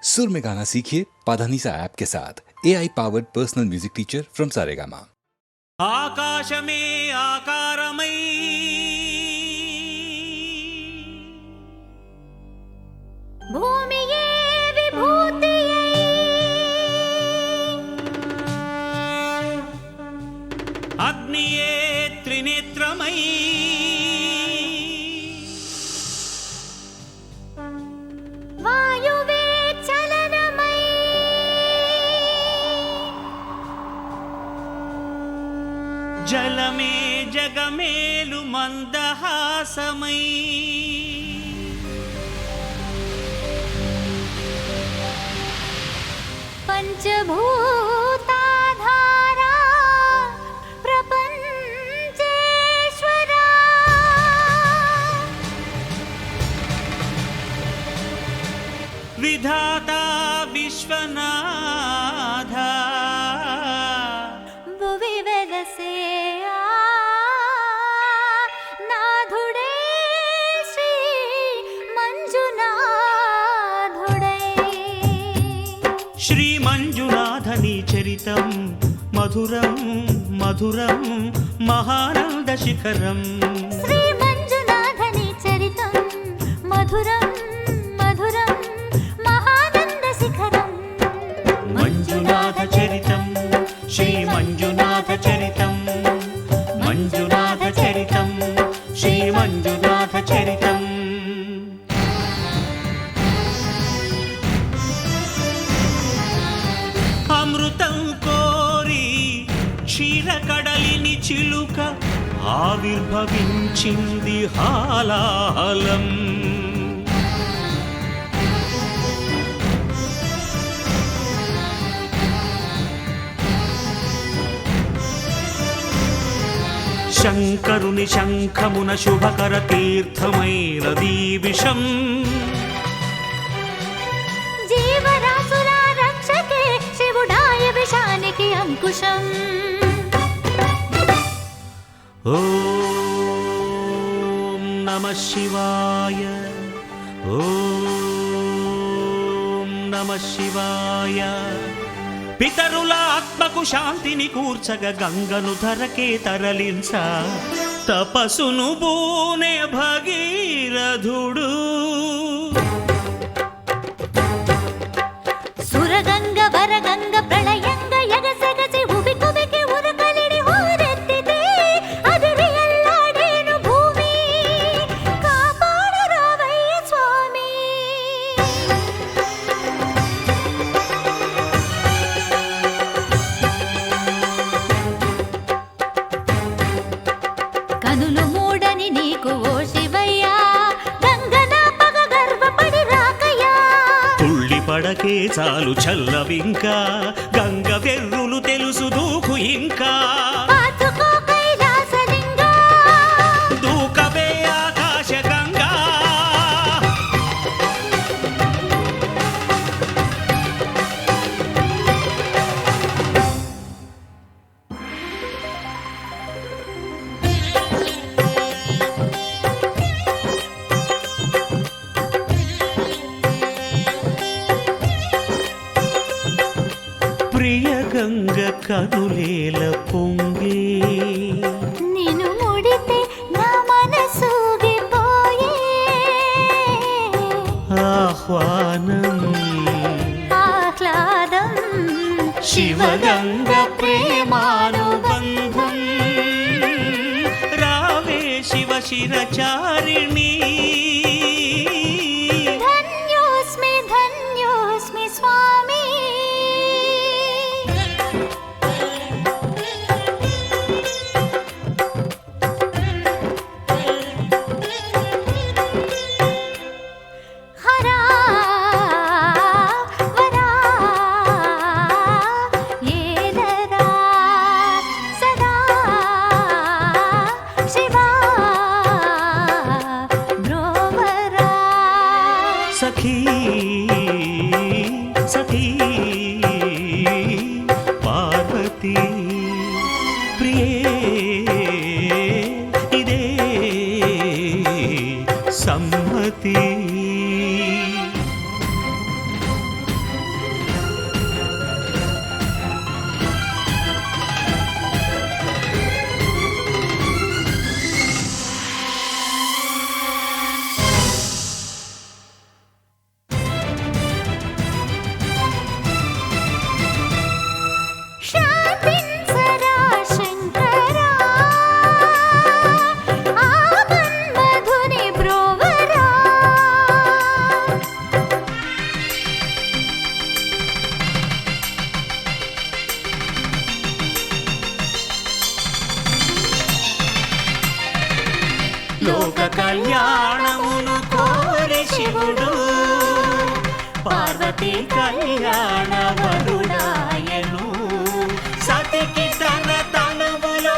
सुर में गाना सीखिए पाधानीसा ऐप के साथ। AI powered personal music teacher from Saregama. ఆకాశమే ఆకారమై భూమియే విభూతియై అగ్నియే త్రినేత్రమై వాయువే చలనమై జలమే జగమేలు మందహాసమై పంచభూతాధారా ప్రపంచేశ్వరా విధాత విశ్వనాథ భువి వెలసే నాథుడే శ్రీ మంజునాథుడై శ్రీ మంజునాథని చరితం మధురం మధురం మహానంద శిఖరం శ్రీ మంజునాథని చరితం మధురం మధురం మహానంద శిఖరం మంజునాథ చరితం శ్రీ మంజునాథ చరితం మంజునాథ చరితం శ్రీ మంజునాథ చరితం అమృతం కోరి క్షీరకడలిని చిలుక ఆవిర్భవించింది హాలాహలం శంకరుని శంఖమున శుభకర తీర్థమైనదీ విషం జీవరాశుల రక్షకే శివుడాయ విషానికి అంకుశం ఓం నమః శివాయ ఓం నమః శివాయ పితరుల ఆత్మకు శాంతిని కూర్చగ గంగను ధరకే తరలించ తపసును బూనే భగీరథుడు సురగంగ వరగంగ ప్రళయంగ ఎగసెగసి ఉబి కుబికి ఉరకలిడి హోరెత్తితే అదిరి ఎల్లాడేను భూమి కాపాడు రావయ్య స్వామి కనులు మూడని నీకు ఓ శివయ్యా గంగన పగ గర్వపడి రాకయ్యా తుళ్ళి పడకే చాలు చల్లవింకా గంగ వెర్రులు తెలుసు దూకు ఇంకా పాతుకో కైలాసలింగా దూకవే ఆకాశ గంగా ప్రియ గంగ కనులేల పొంగే నిన్ను ముడితే నా మనసూగిపోయే ఆహ్వానం ఆహ్లాదం శివగంగ ప్రేమానుబంధం రావే శివ శిరచారిణి ధన్యోస్మి ధన్యోస్మి స్వామి హరా వరా ఏదరా సదా శివా బ్రో శివుడు పార్వతీ కళ్యాణ వరుడాయను సతికి తన తనువులో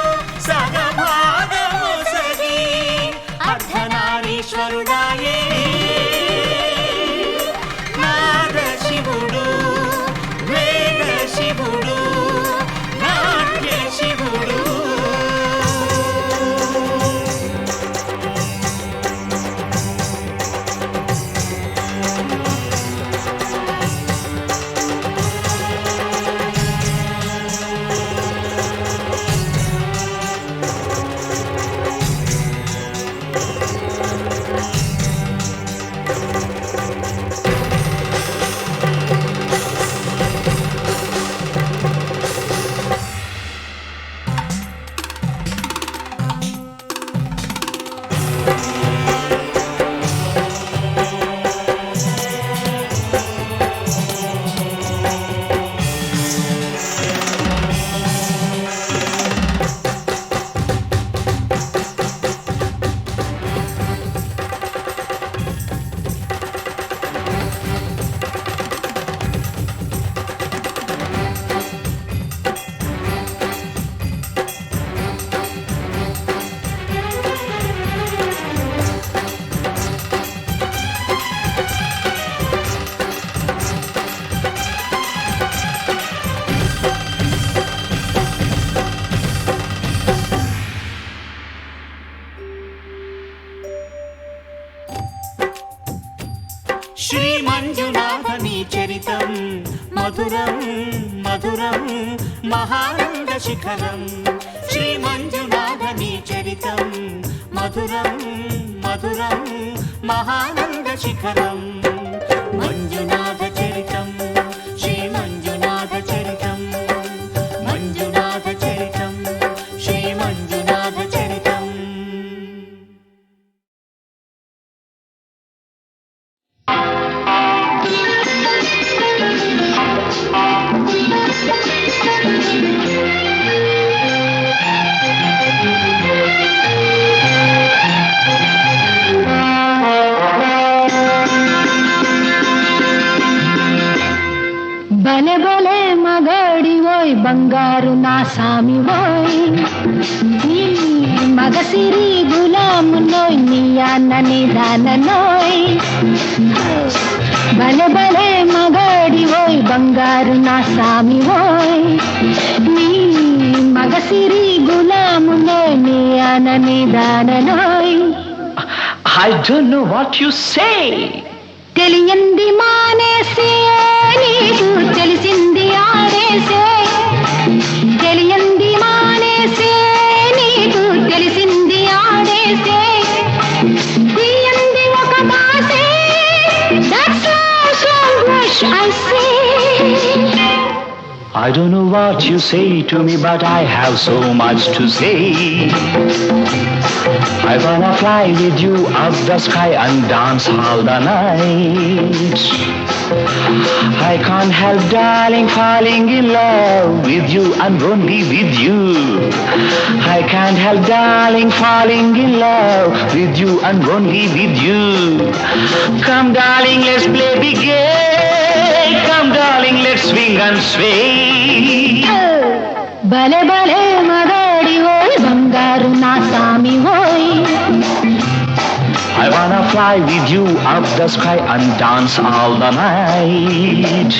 సగభాగము సగి అర్ధనారీశ్వరుడాయే నాద శివుడు వేద శివుడు నాట్య శివుడు శ్రీ మంజునాథని చరితం మధురం మధురం మహానంద శిఖరం శ్రీ మంజునాథని చరితం మధురం మధురం మహానంద శిఖరం మంజునాథ చరితం శ్రీ మంజునాథ చరితం మంజునాథ చరితం శ్రీ మంజునాథ చరితం బలే బలే మగాడి ఓయ్ బంగారు నా సామి ఓయ్ నీ మగసిరి గులాము నోయ్ నీ అన్నని దాన నోయ్ బలే బలే మగాడి ఓయ్ బంగారు నా సామి ఓయ్ నీ మగసిరి గులాము నోయ్ నీ అన్నని దాన నోయ్ I don't know what you say. తెలియంది మానేసే నీకు తెలిసింది ఆడేసే తెలియంది మానేసే నీకు తెలిసింది ఆడేసే తీయంది ఒక బాసే that's all so much I say. I don't know what you say to me, but I have so much to say. I wanna fly with you up the sky and dance all the night. I can't help, darling, falling in love with you and only with you. I can't help, darling, falling in love with you and only with you. Come, darling, let's play big game. Come, darling, let's swing and sway. భలే భలే మగాడి ఓయ్ బంగారు నా సామి ఓయ్ I wanna fly with you up the sky and dance all the night.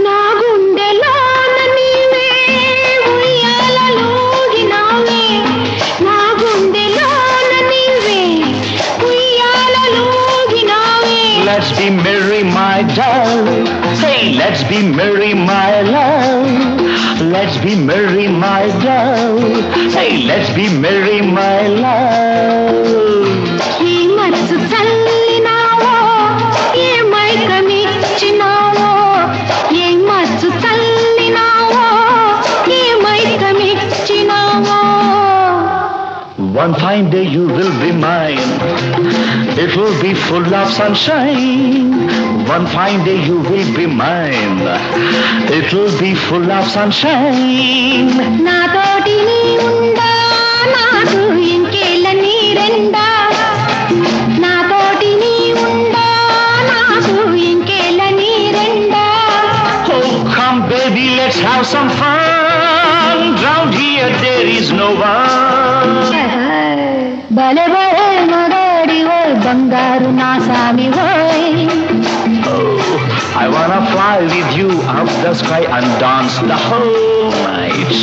నా గుండెలోన నీవే ఉయ్యాలలోగినావే నా గుండెలోన నీవే ఉయ్యాలలోగినావే. Let's be merry, my darling. Hey, let's be merry, my love. Let's be merry, my darling. Hey, let's be merry, my love. ఈ మచ్చు చల్లినావో ఏ మైకమిచ్చినావో ఏ మచ్చు చల్లినావో ఏ మైకమిచ్చినావో. One fine day you will be mine. It will be full of sunshine. One fine day you will be mine. It will be full of sunshine. నాతోటి నీ ఉండా నాకు ఇంకేళ్ళ నీరెండా నాతోటి నీ ఉండా నాకు ఇంకేళ్ళ నీరెండా Oh, come baby, let's have some fun. Round here there is no one. భలే భలే మగాడి ఓయ్ బంగారు నా సామి ఓయ్ Oh, I wanna fly with you up the sky and dance the whole night.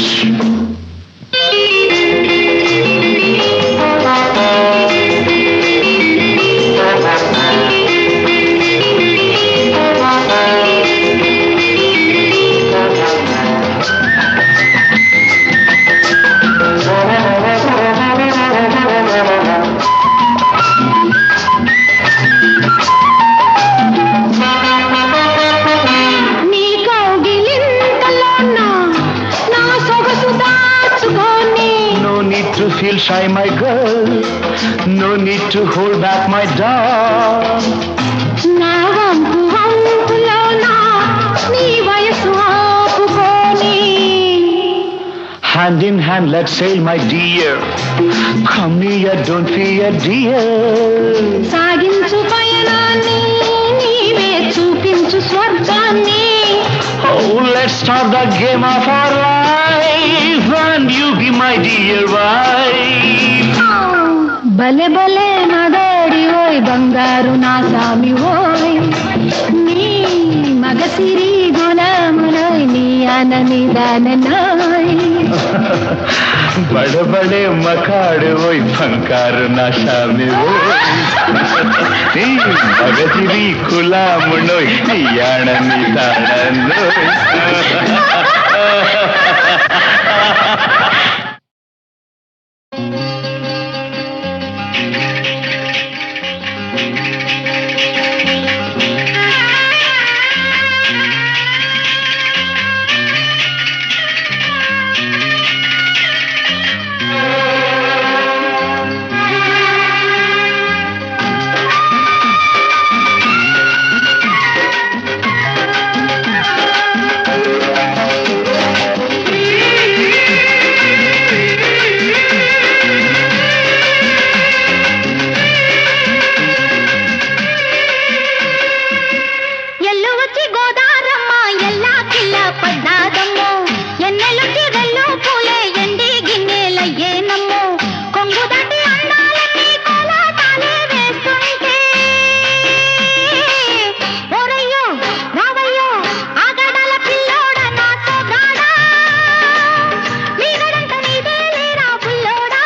నీ కౌగిలింతలోన నా సొగసు దాచుకొని No need to feel shy, my girl. No need to hold back, my dog. నా వంపు వంపులోన నీ వయసు ఆపుకొని Hand in hand, let's sail, my dear. Come near, don't fear, dear. సాగించు పయనాన్ని నీవే చూపించు స్వర్గాన్ని Oh, let's start the game of our life, and you be my dear wife. భలే భలే మగాడి ఓయ్ బంగారు నా సామి ఓయ్ నీ మగసిరి గులామునోయ్ నీ అనని దాననోయ్ बड़े बड़े मकाड़ वही फंकार नशा में वो मगजिरी खुला मुनोई याणनी ताणनोई ఎల్లు వచ్చి గోదారమ్మ ఎల్లా కిల్ల పడ్డాదమ్మో ఎన్నెలొచ్చి వెళ్ళు పూలే ఎండి గిన్నెలయ్యేనమ్మో కొంగు దాటి అందాలన్నీ కోలాటాలే వేస్తుంటే ఓరయ్యో రావయ్యో ఆగడాల పిల్లోడ నా సోగాడా మీరడంత నీదే లేరా పుల్లోడా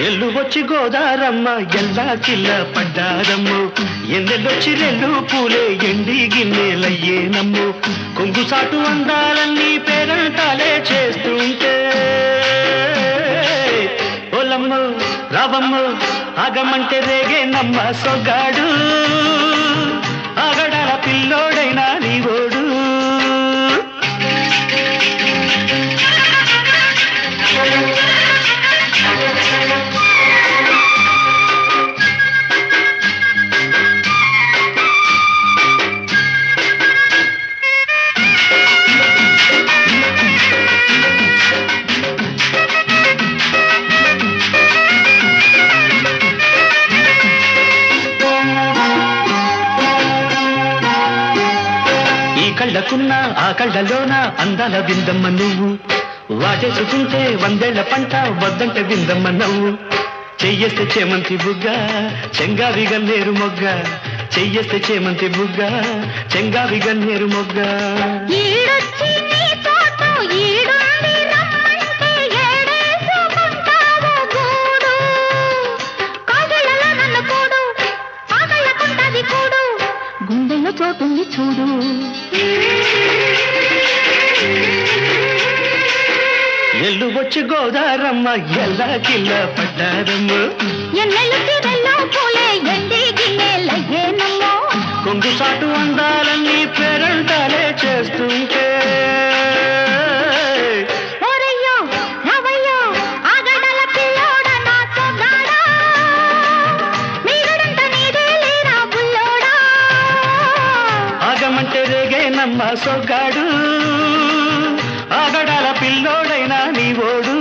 ఎల్లు వచ్చి గోదారమ్మ ఎల్లా కిల్ల పడ్డారమ్ము ఎన్నెల్లొచ్చి రెల్లు పూలే ఎండి గిన్నెలయ్యేనమ్ము కొంగు సాటు అందాలన్నీ పేరంటాలే చేస్తుంటే ఓలమ్మ రావమ్మ ఆగమంటే రేగే నమ్మ సొగాడు ఆగడాల పిల్లోడైనా నీవోడు కళ్ళకున్న ఆ కళ్ళలోన అందాల విందమ్మ నువ్వు వాటేసుకుంటే వందేళ్ల పంట వద్దంటే విందమ్మ నవ్వు చెయ్యేస్తే చేమంతి బుగ్గ చెంగావి గన్నేరు మొగ్గ చెయ్యేస్తే చేమంతి బుగ్గ చెంగావి గన్నేరు మొగ్గ ఈడొచ్చి నీ తోట ఈడుండి రమ్మంటే ఏడేసుకుంటావు గూడు కాగిళ్ళలో నన్ను కూడు ఆగళ్ళకుంటది కూడు గుండెల్లో చోటుంది చూడు ఎల్లు వచ్చి గోదారమ్మ ఎల్లా కిల్ల పడ్డారమ్మ ఎన్నెల్లు తిరల్లో పూలే ఎండి గిన్నెలయ్యేనమ్మో కొంగు సాటు అందాలన్నీ పేరంటాలే చేస్తుంటే నమ్మ సొగ్గాడు ఆగడాల పిల్లోడైనా నీ ఓడు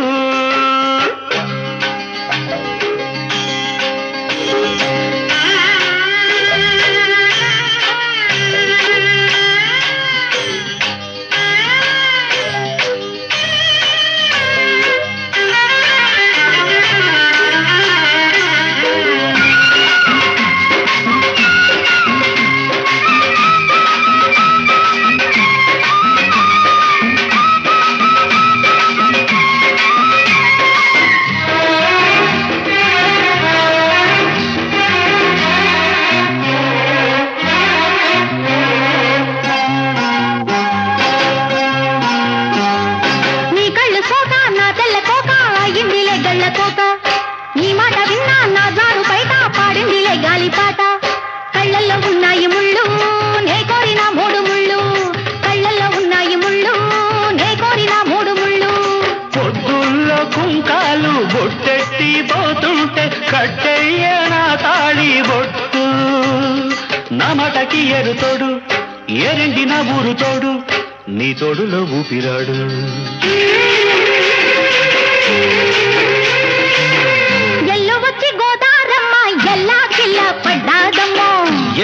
బొట్టెట్టి పోతుంటే కట్టెయ్య నా తాళి బొట్టు నా మటకి ఎరుతోడు ఎరండి నా ఊరు తోడు నీ తోడులో ఊపిరాడు ఎల్లు వచ్చి గోదారమ్మ ఎల్లా కిల్ల పడ్డాదమ్మో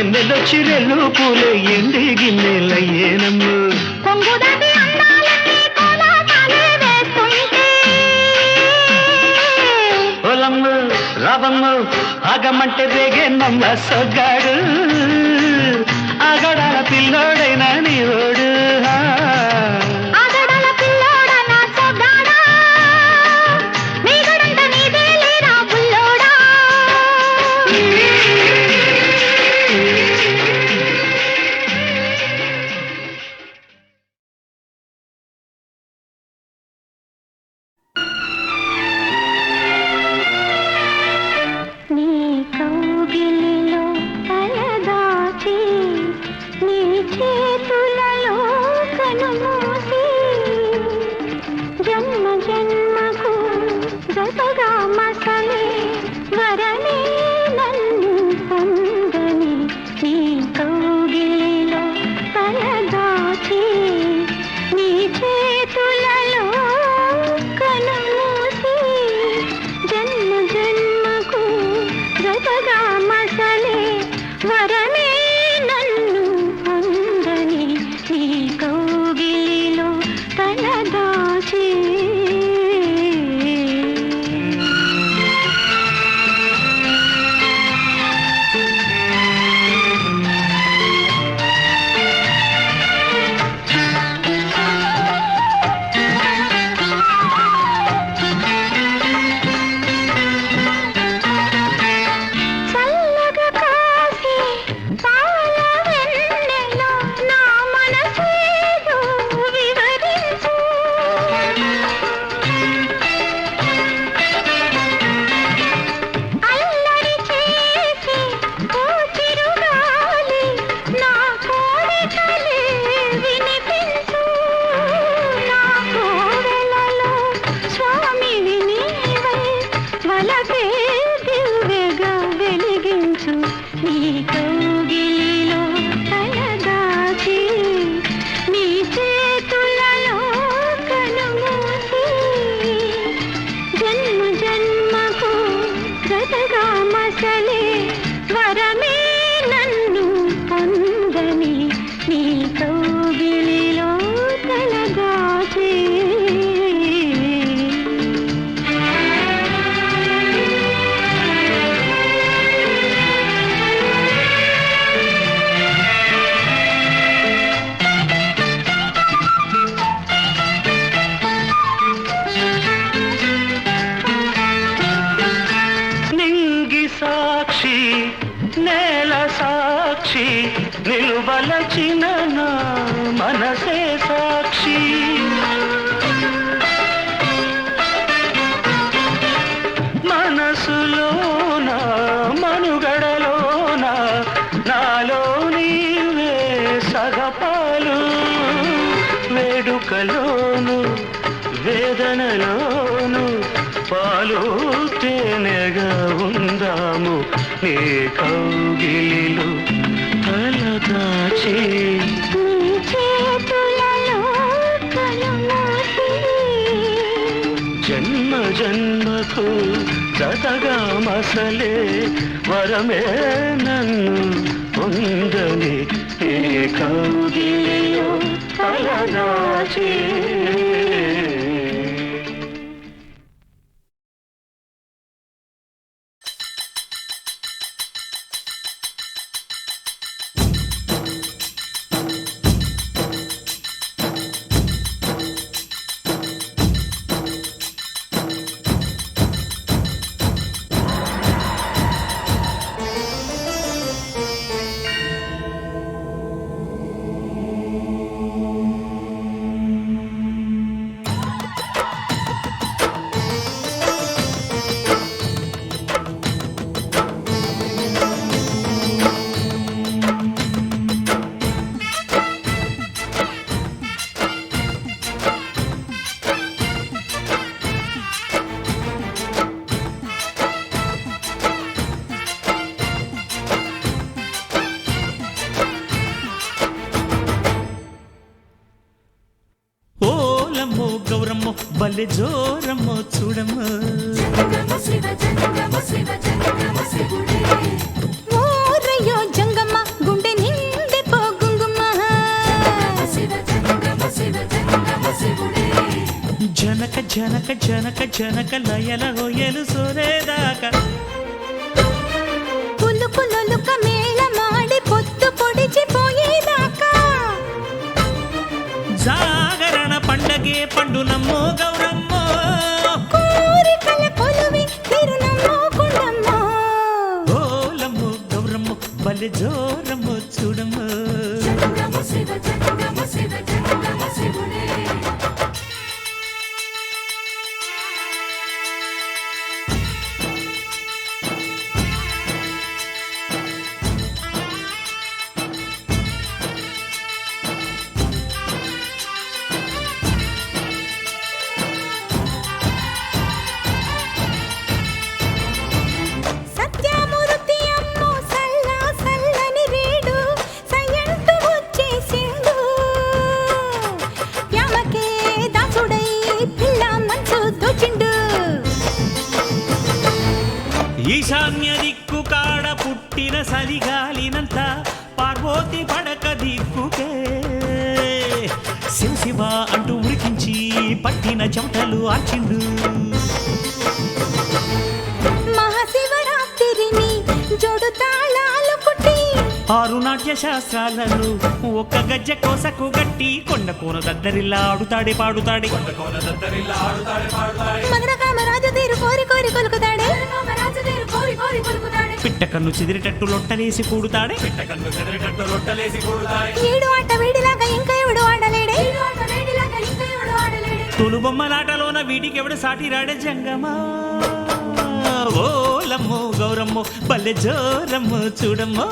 ఎన్నెలొచ్చి రెల్లు పూలే ఎండి గిన్నెలయ్యేనమ్ము కొంగుదాటి అందాలన్నీ కోలాటాలే వేస్తుంటే పొలమ్ము రావమ్ము ఆగమంటే రేగే నమ్మ సొగ్గాడు ఆగడాల పిల్లోడైనా నీ ఓడు ఆగడాల పిల్లోడా నా సొగ్గాడా నీ గడంట నీదే లేరా బుల్లోడా నీ కౌగిలిలో తలదాచి నీ చేతులలో కనుమూసి జన్మ జన్మకు జతగా మసలే వరనే నన్ను పొందని నీ కౌగిలిలో తలదాచి నీ చేతులలో కనుమూసి జన్మ జన్మకు జతగా మసలే వరమే నన్ను పొందని నీ కౌగిలిలో తలదాచి చల్లగా కాసి పాల వెన్నెలో నా మనసేదో వివరించు అల్లరి చేసి ఓ చిరుగాలి నా కోరికలే వినిపించు నా కోవెలలో స్వామివి నీవై వలపే దివ్యగా వెలిగించు నీ కౌగిలిలో తలదాచి నీ చేతులలో కనుమూసి జన్మ జన్మకు జతగా మసలే వరమే నన్ను పొందని నీ కౌగిలిలో తలదాచి నింగి సాక్షి నేల సాక్షి నిలువలచిన నా మనసే సాక్షి మనసులోన మనుగడలోన నాలో నీవే సగపాలు వేడుకలోను వేదనలోను పాలు తేనెగా ఉందాము నీ కౌగిలిలో తలదాచి నీ జన్మకు జతగా మసలే వరమే నన్ను పొందని ఏ కౌగిలిలో అలరాచే. గౌరమ్మో బల్లె జోరమ్మో చూడమ్మో ఓరయ్యో జంగమ్మ గుండె నిండే పోగుంగుమ్మ జనక జనక జనక జనక లయల హోయలు సోరేదాకా పులుకు లొలుక మేళ మాడి పొత్తు పొడిచిపోయేదాకా జాగరణ పండగే పండు నమ్మో గౌరమ్మో కోరికల కొలువి తిరునమ్మో కొండమ్మో ఓలమ్మో గౌరమ్మో బల్లె జోరమ్మో చూడమ్మో సత్యమూర్తి అమ్మో సల్లా సల్లని రేడు సయంటు వచ్చేసిండు యామకే దాసుడై పిల్ల మనసు దోచిండు ఈశాన్య దిక్కు కాడ పుట్టిన సలిగాలినంత పార్వతి పడక దిక్కుకే శివ శివ అంటూ ఉరికించి పట్టిన చెమటలు ఆచిండు మహాశివరాత్రిని జోడు తాళాలు కుట్టి ఆరు నాట్య శాస్త్రాలను ఒక్క గజ్జ కోసకు గట్టి కొండ కోన దద్దరిల్లా ఆడుతాడే పాడుతాడే మగర కామరాజు తీరు కోరి కోరి కొలుకుతాడే పిట్ట కన్ను చెదిరేటట్టు లొట్టలేసి కూడుతాడే ఏడు ఆట వేడిలాగా ఇంకా ఎవడు ఆడలేడే తొలు బొమ్మలాటలోన వీడికెవడు సాటి రాడే జంగమా ఓలమ్మో గౌరమ్మో బల్లె జోరమ్మో చూడమ్మో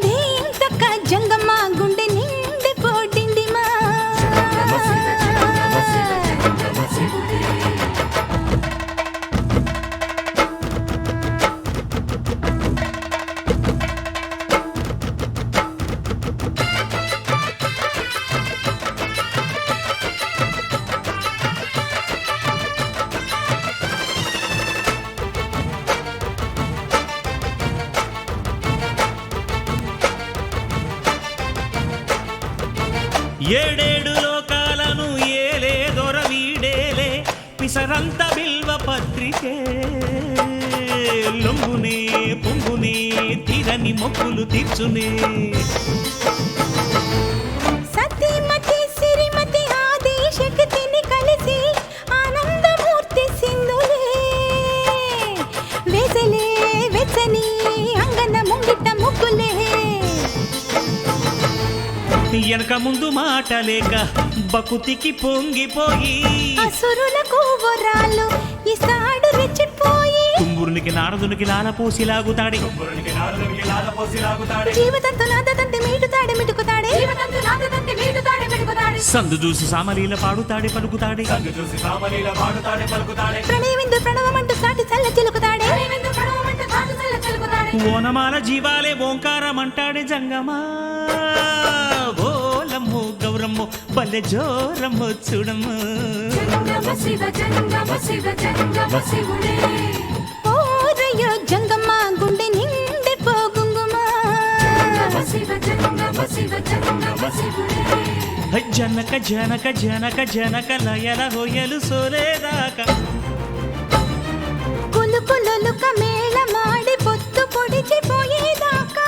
దేంతక్క జంగమ్మ గుండె నిండి పోడిండిమా ఏడేడు లోకాలను ఏలే దొర వీడేలే పిసరంత బిల్వ పత్రికే లొంగునే పొంగునే తీరని మొక్కులు తీర్చునే సతీమతి సిరిమతి ఆది శక్తిని కలిసి ఆనందమూర్తి సింధులే వేసలే వెచ్చని అంగన ముంగిట ముగ్గులే వెనక ముందు మాట లేక బకుతికి పొంగిపోయి అసురులకు వరాలు ఇస్తాడు రెచ్చిపోయి కుంగురునికి నారదునికి లాలపోసి లాగుతాడే జీవితంతో నాదంటే మీటుతాడే మిటుకుతాడే సందు చూసి సామలీల పాడుతాడే పలుకుతాడే ప్రణయవిందు ప్రణవమంటూ సాటి చల్ల చిలుకుతాడే ఓనమాల జీవాలే ఓంకారం అంటాడే జంగమా ఓల ఓలమ్మో గౌరమ్మో పల్లె జోరమ్మో చూడమ్మో ఓరయ్యో జంగమ్మ గుండె నిండి పోగుంగుమా జనక జనక జనక జనక లయల హోయలు సోలేదాకా కులుకులొలుక మేళ మాడి పొత్తు పొడిచిపోయేదాకా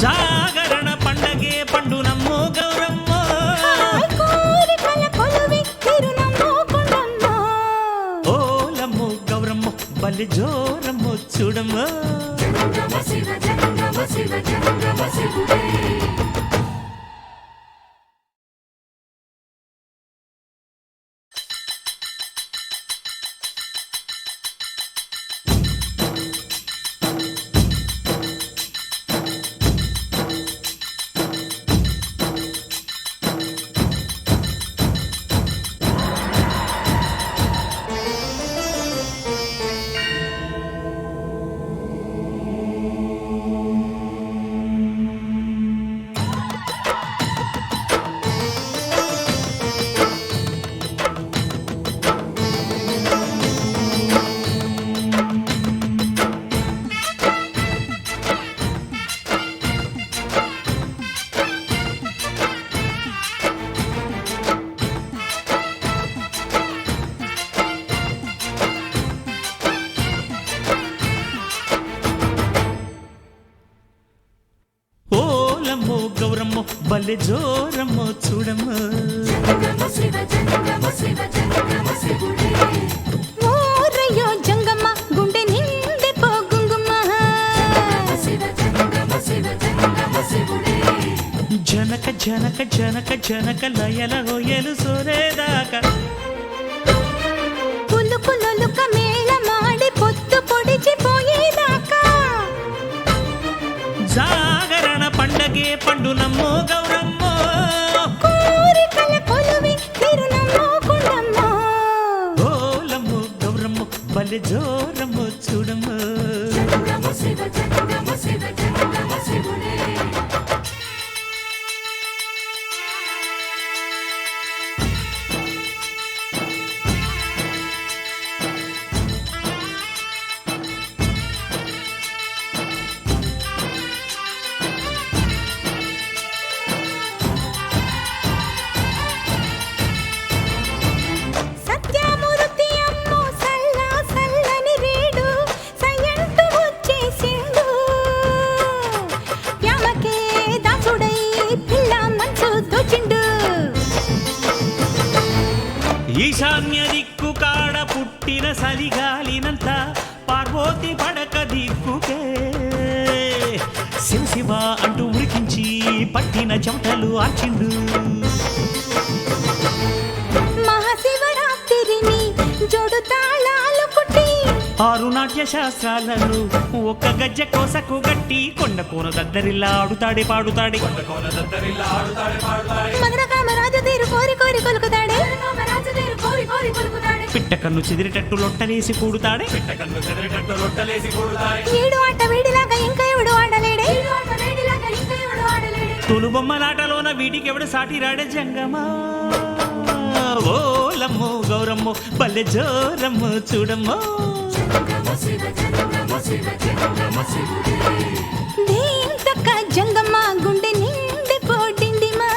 జాగరణ పండగే పండునమ్మో గౌరమ్మో కోరికల కొలువి తిరునమ్మో కొండమ్మో ఓలమ్మో గౌరమ్మో పల్లె జోరమ్మో చూడమ్మో ఓలమ్మో గౌరమ్మో బల్లె జోరమ్మో చూడమ్మో ఓరయ్యో జంగమ్మ గుండె నిండి పోగుంగుమా జనక జనక జనక జనక లయల హోయలు సోలేదాకా కులుకులొలుక మేళ మాడి పొత్తు పొడిచిపోయేదాకా జాగరణ పండగే పండునమ్మో గౌరమ్మో కోరికల కొలువి తిరునమ్మో కొండమ్మో ఓలమ్మో గౌరమ్మో బల్లె జోరమ్మో చూడమ్మో సత్యమూర్తి అమ్మో సల్ల సల్లని రేడు సయ్యంటూ వచ్చేసిండు యామకే దాసుడై పిల్ల మనసు దోచిండు ఈశాన్య దిక్కు కాడ పుట్టిన సలిగాలినంత పార్వతి పడక దిక్కుకే శివ శివ అంటూ ఉరికించి పట్టిన చెమటలు ఆచిండు మహాశివరాత్రిని జోడు తాళాలు కుట్టి ఆరు నాట్య శాస్త్రాలను ఒక్క గజ్జె కోసకు గట్టి కొండ కోన దద్దరిల్లా ఆడుతాడే పాడుతాడే మగర కామరాజు తీరు కోరి కోరి కొలుకుతాడే పిట్ట కన్ను చెదిరేటట్టు లొట్టలేసి కూడుతాడే ఏడు ఆట వేడిలాగా ఇంకా ఎవడు ఆడలేడే తొలు బొమ్మలాటలోన వీటికెవడు సాటి రాడే జంగమా ఓలమ్మో గౌరమ్మో బల్లె జోరమ్మో చూడమ్మో దీంతక్క జంగమ్మ గుండె నిండి పోడిండిమా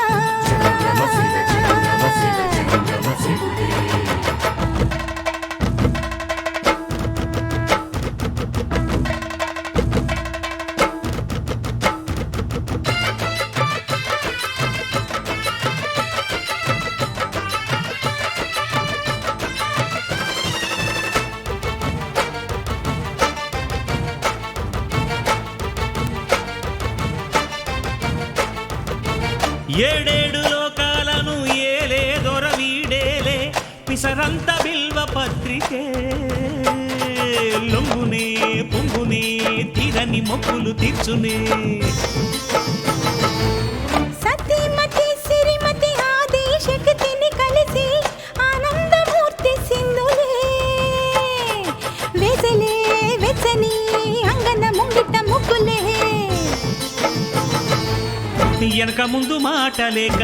ఏడేడు లోకాలను ఏలే దొర వీడేలే పిసరంత బిల్వ పత్రికే లొంగునే పొంగునే తీరని మొక్కులు తీర్చునే సతీమతి సిరిమతి ఆది శక్తిని కలిసి ఆనందమూర్తి సింధులే వెసలే వెచ్చని అంగన ముంగిట ముగ్గులే వెనక ముందు మాట లేక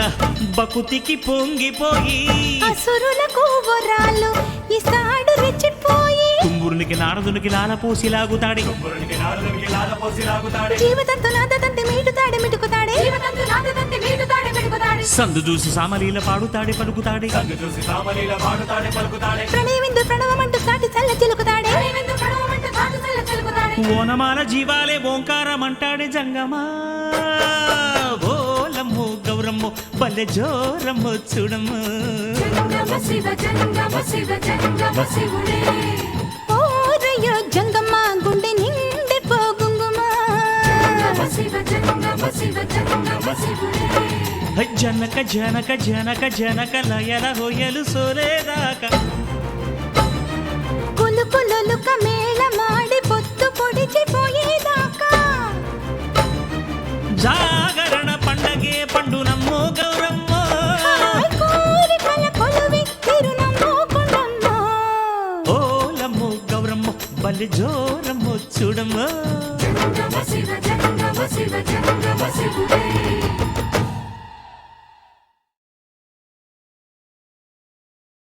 బకుతికి పొంగిపోయి అసురులకు వరాలు ఇస్తాడు రెచ్చిపోయి తుంబురునికి నారదునికి లాలపోసి లాగుతాడే జీవితంతో నాదంతే మీటుతాడే మిటుకుతాడే సందు చూసి సామలీల పాడుతాడే పలుకుతాడే ప్రణయమిందు ప్రణవమంటూ సాటి చల్ల చిలుకుతాడే ఓనమాల జీవాలే ఓంకారం అంటాడే జంగమా ఓలమ్ము గౌరమ్ము బల్లె జోరమ్ము చూడమ్ము ఓరయ్యో జంగమ్మ గుండె నిండి పోగుంగుమా జనక జనక జనక జనక లయల హొయలు సోలేదాకా కులుకులుక మేళ మాడి పొత్తు పొడిచిపోయేదాకా జాగరణ పండగే పండు నమ్మో గౌరమ్మో హాయ్ కోరికల కొలువి తిరునమ్మో కొండమ్మో ఓలమ్ము గౌరమ్ము బల్లె జోరమ్ము చూడమ్ము శివ